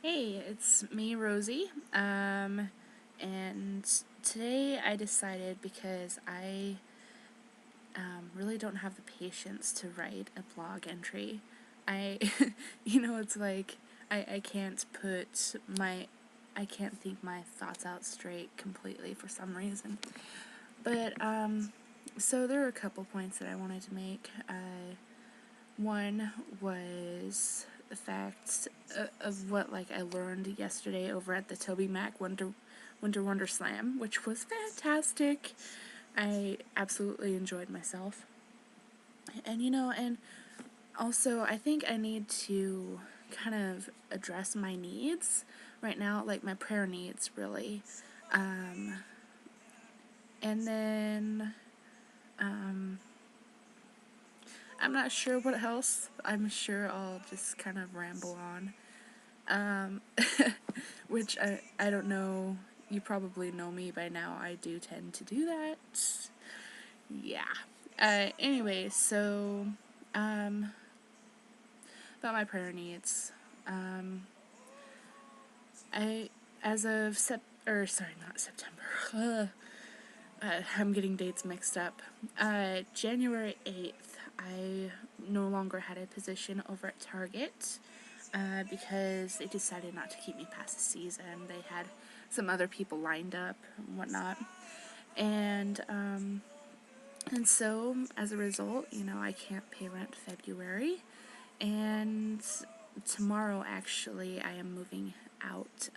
Hey, it's me, Rosie. And today I decided because I really don't have the patience to write a blog entry. I, it's like I can't I can't think my thoughts out straight completely for some reason. But, so there are a couple points that I wanted to make. One was the fact of what I learned yesterday over at the Toby Mac Winter Wonder Slam, which was fantastic. I absolutely enjoyed myself. And also I think I need to kind of address my needs right now, like my prayer needs really. And then I'm not sure what else. I'm sure I'll just kind of ramble on. Which I don't know. You probably know me by now. I do tend to do that. Yeah. Anyway, so about my prayer needs. I as of not September. I'm getting dates mixed up. January 8th, I no longer had a position over at Target. Because they decided not to keep me past the season. They had some other people lined up and whatnot. And so, as a result, I can't pay rent February. And tomorrow, actually, I am moving out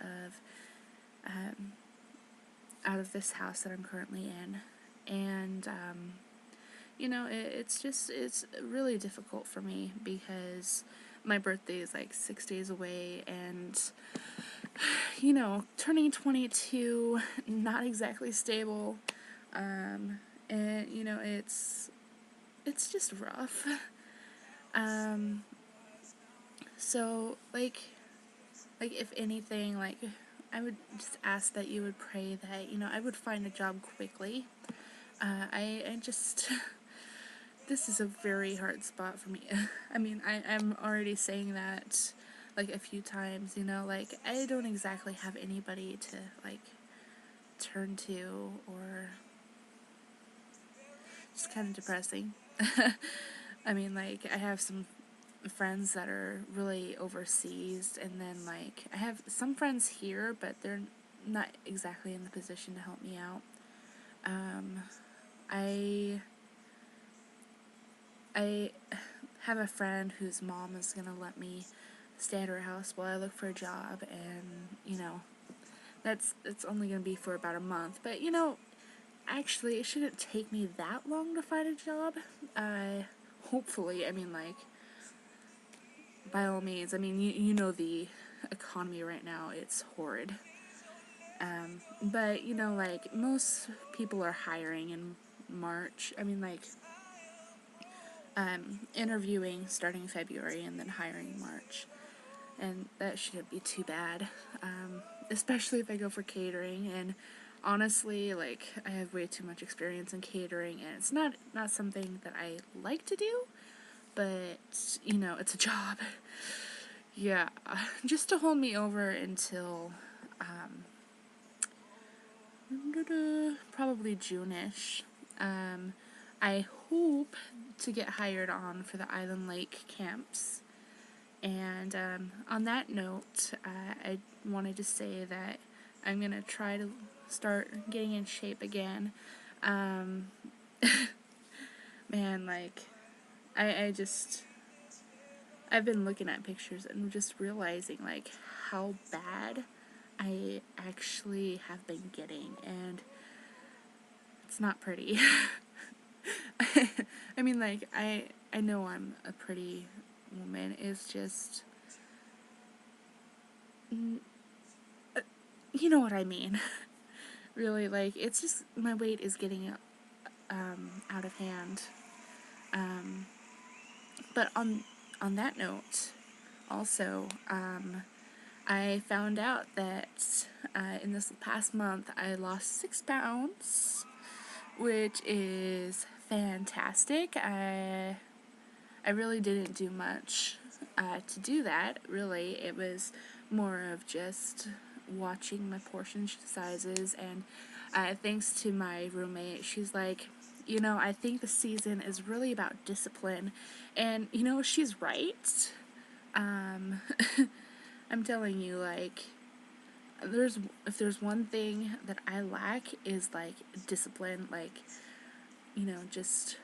of this house that I'm currently in. And, it's really difficult for me because my birthday is like 6 days away, and turning 22, not exactly stable, and it's just rough. Um, so if anything, I would just ask that you would pray that I would find a job quickly. I just this is a very hard spot for me. I mean, I'm already saying that a few times, I don't exactly have anybody to turn to, or just kind of depressing. I mean, I have some friends that are really overseas, and then I have some friends here, but they're not exactly in the position to help me out. I I have a friend whose mom is gonna let me stay at her house while I look for a job, and it's only gonna be for about a month. But actually, it shouldn't take me that long to find a job. Hopefully, I mean, by all means. I mean, you know the economy right now, it's horrid. But most people are hiring in March. I mean, interviewing starting February and then hiring March, and that shouldn't be too bad. Especially if I go for catering. And honestly, I have way too much experience in catering, and it's not something that I like to do, but it's a job. Yeah, just to hold me over until probably June-ish. I hope to get hired on for the Island Lake camps. And on that note, I wanted to say that I'm going to try to start getting in shape again. Um, Man, I've been looking at pictures and just realizing, how bad I actually have been getting, and it's not pretty. I mean, I know I'm a pretty woman. It's just, you know what I mean. Really, it's just my weight is getting out of hand. But on that note, also, I found out that in this past month I lost 6 pounds, which is fantastic. I really didn't do much to do that. Really, it was more of just watching my portion sizes. And thanks to my roommate, she's like, I think the season is really about discipline. And, she's right. Um, I'm telling you, like, if there's one thing that I lack is, like, discipline, like, just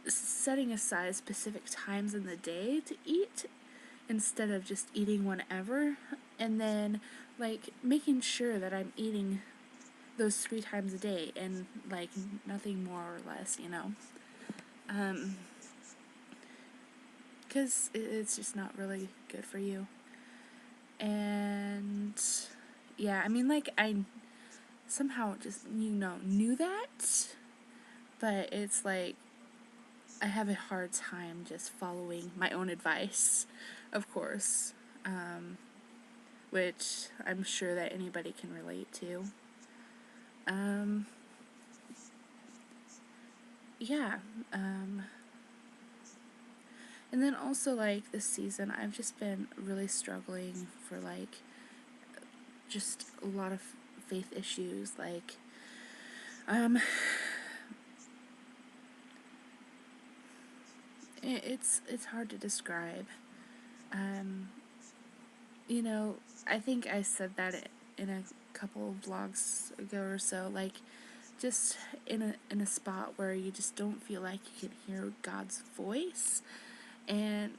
setting aside specific times in the day to eat instead of just eating whenever, and then, like, making sure that I'm eating those 3 times a day and, like, nothing more or less, because it's just not really good for you. And yeah, I mean, like, I somehow just knew that, but it's like I have a hard time just following my own advice, of course, which I'm sure that anybody can relate to. Yeah, and then also, like, this season, I've just been really struggling for, like, just a lot of faith issues, like, it's hard to describe. Um, I think I said that in a couple of vlogs ago or so, like, just in a spot where you just don't feel like you can hear God's voice. And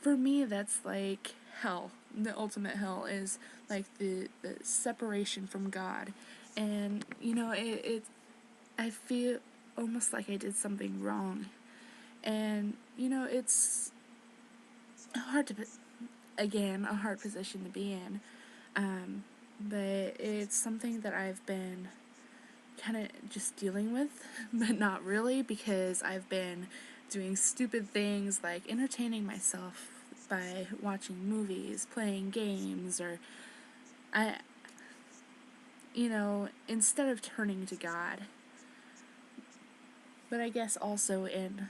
for me, that's like hell. The ultimate hell is like the separation from God. And I feel almost like I did something wrong. And it's hard to again, a hard position to be in. But it's something that I've been kind of just dealing with, but not really, because I've been doing stupid things like entertaining myself by watching movies, playing games, or I instead of turning to God. But I guess also in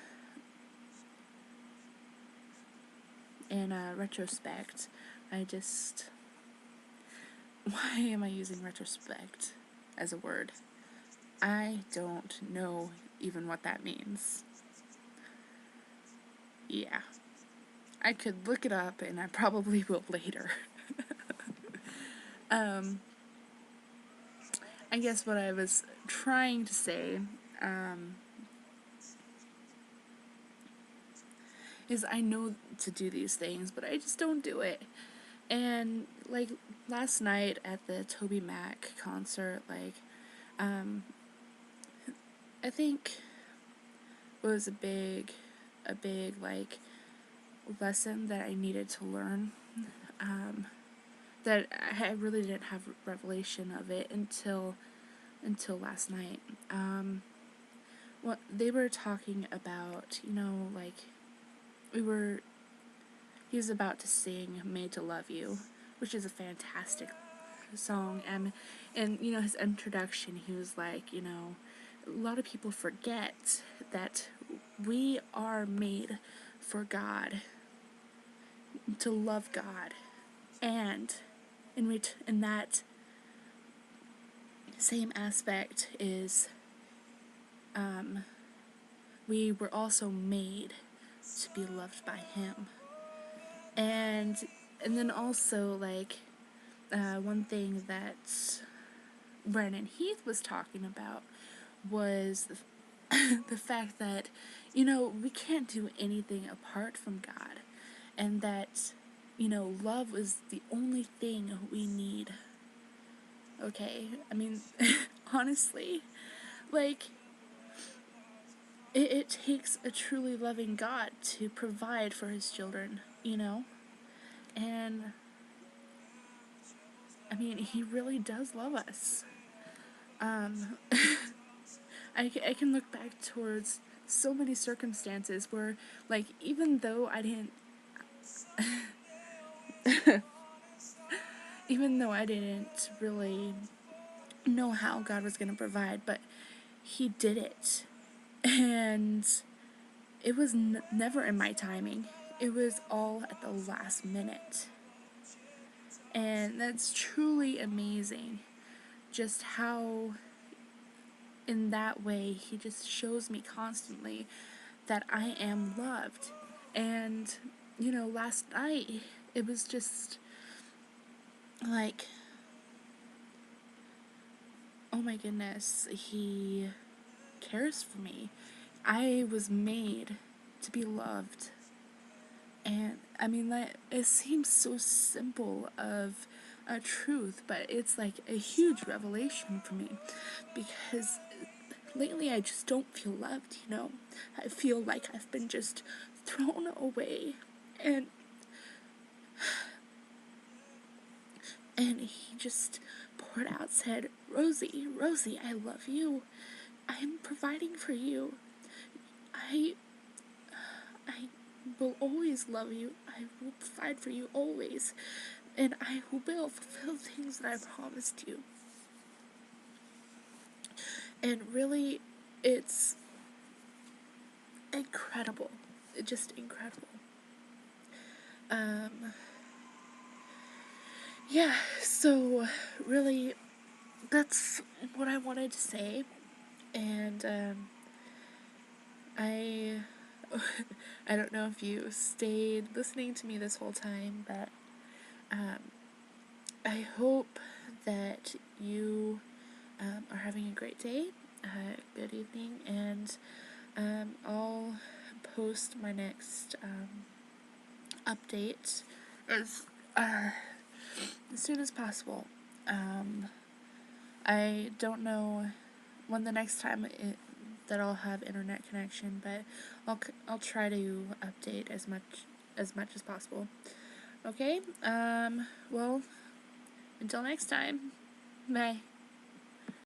retrospect, I just why am I using retrospect as a word? I don't know even what that means. Yeah. I could look it up, and I probably will later. I guess what I was trying to say is I know to do these things, but I just don't do it. And, like, last night at the Toby Mac concert, like, I think it was a big, like, lesson that I needed to learn. That I really didn't have revelation of it until last night. What they were talking about, like, he was about to sing "Made to Love You," which is a fantastic song, and his introduction, he was like, a lot of people forget that we are made for God, to love God, and in that same aspect is we were also made to be loved by Him. And then also, like, one thing that Brennan Heath was talking about was the fact that, we can't do anything apart from God. And that, love is the only thing we need. Okay? I mean, honestly, like, it takes a truly loving God to provide for His children, And, I mean, He really does love us. I can look back towards so many circumstances where, like, even though I didn't really know how God was going to provide, but He did it. And it was never in my timing. It was all at the last minute. And that's truly amazing, just how in that way he just shows me constantly that I am loved. And, you know, last night it was just like, oh my goodness, he cares for me. I was made to be loved. And I mean, that it seems so simple of a truth, but it's like a huge revelation for me, because lately I just don't feel loved, you know? I feel like I've been just thrown away. And he just poured out, said, Rosie, Rosie, I love you. I am providing for you. I I will always love you. I will provide for you always. And I will fulfill things that I promised you. And really, it's incredible. Just incredible. Yeah, so really, that's what I wanted to say. And I I don't know if you stayed listening to me this whole time, but I hope that you are having a great day, good evening, and I'll post my next update as as soon as possible. I don't know when the next time that I'll have internet connection, but I'll try to update as much as possible. Okay. Well, until next time. Bye.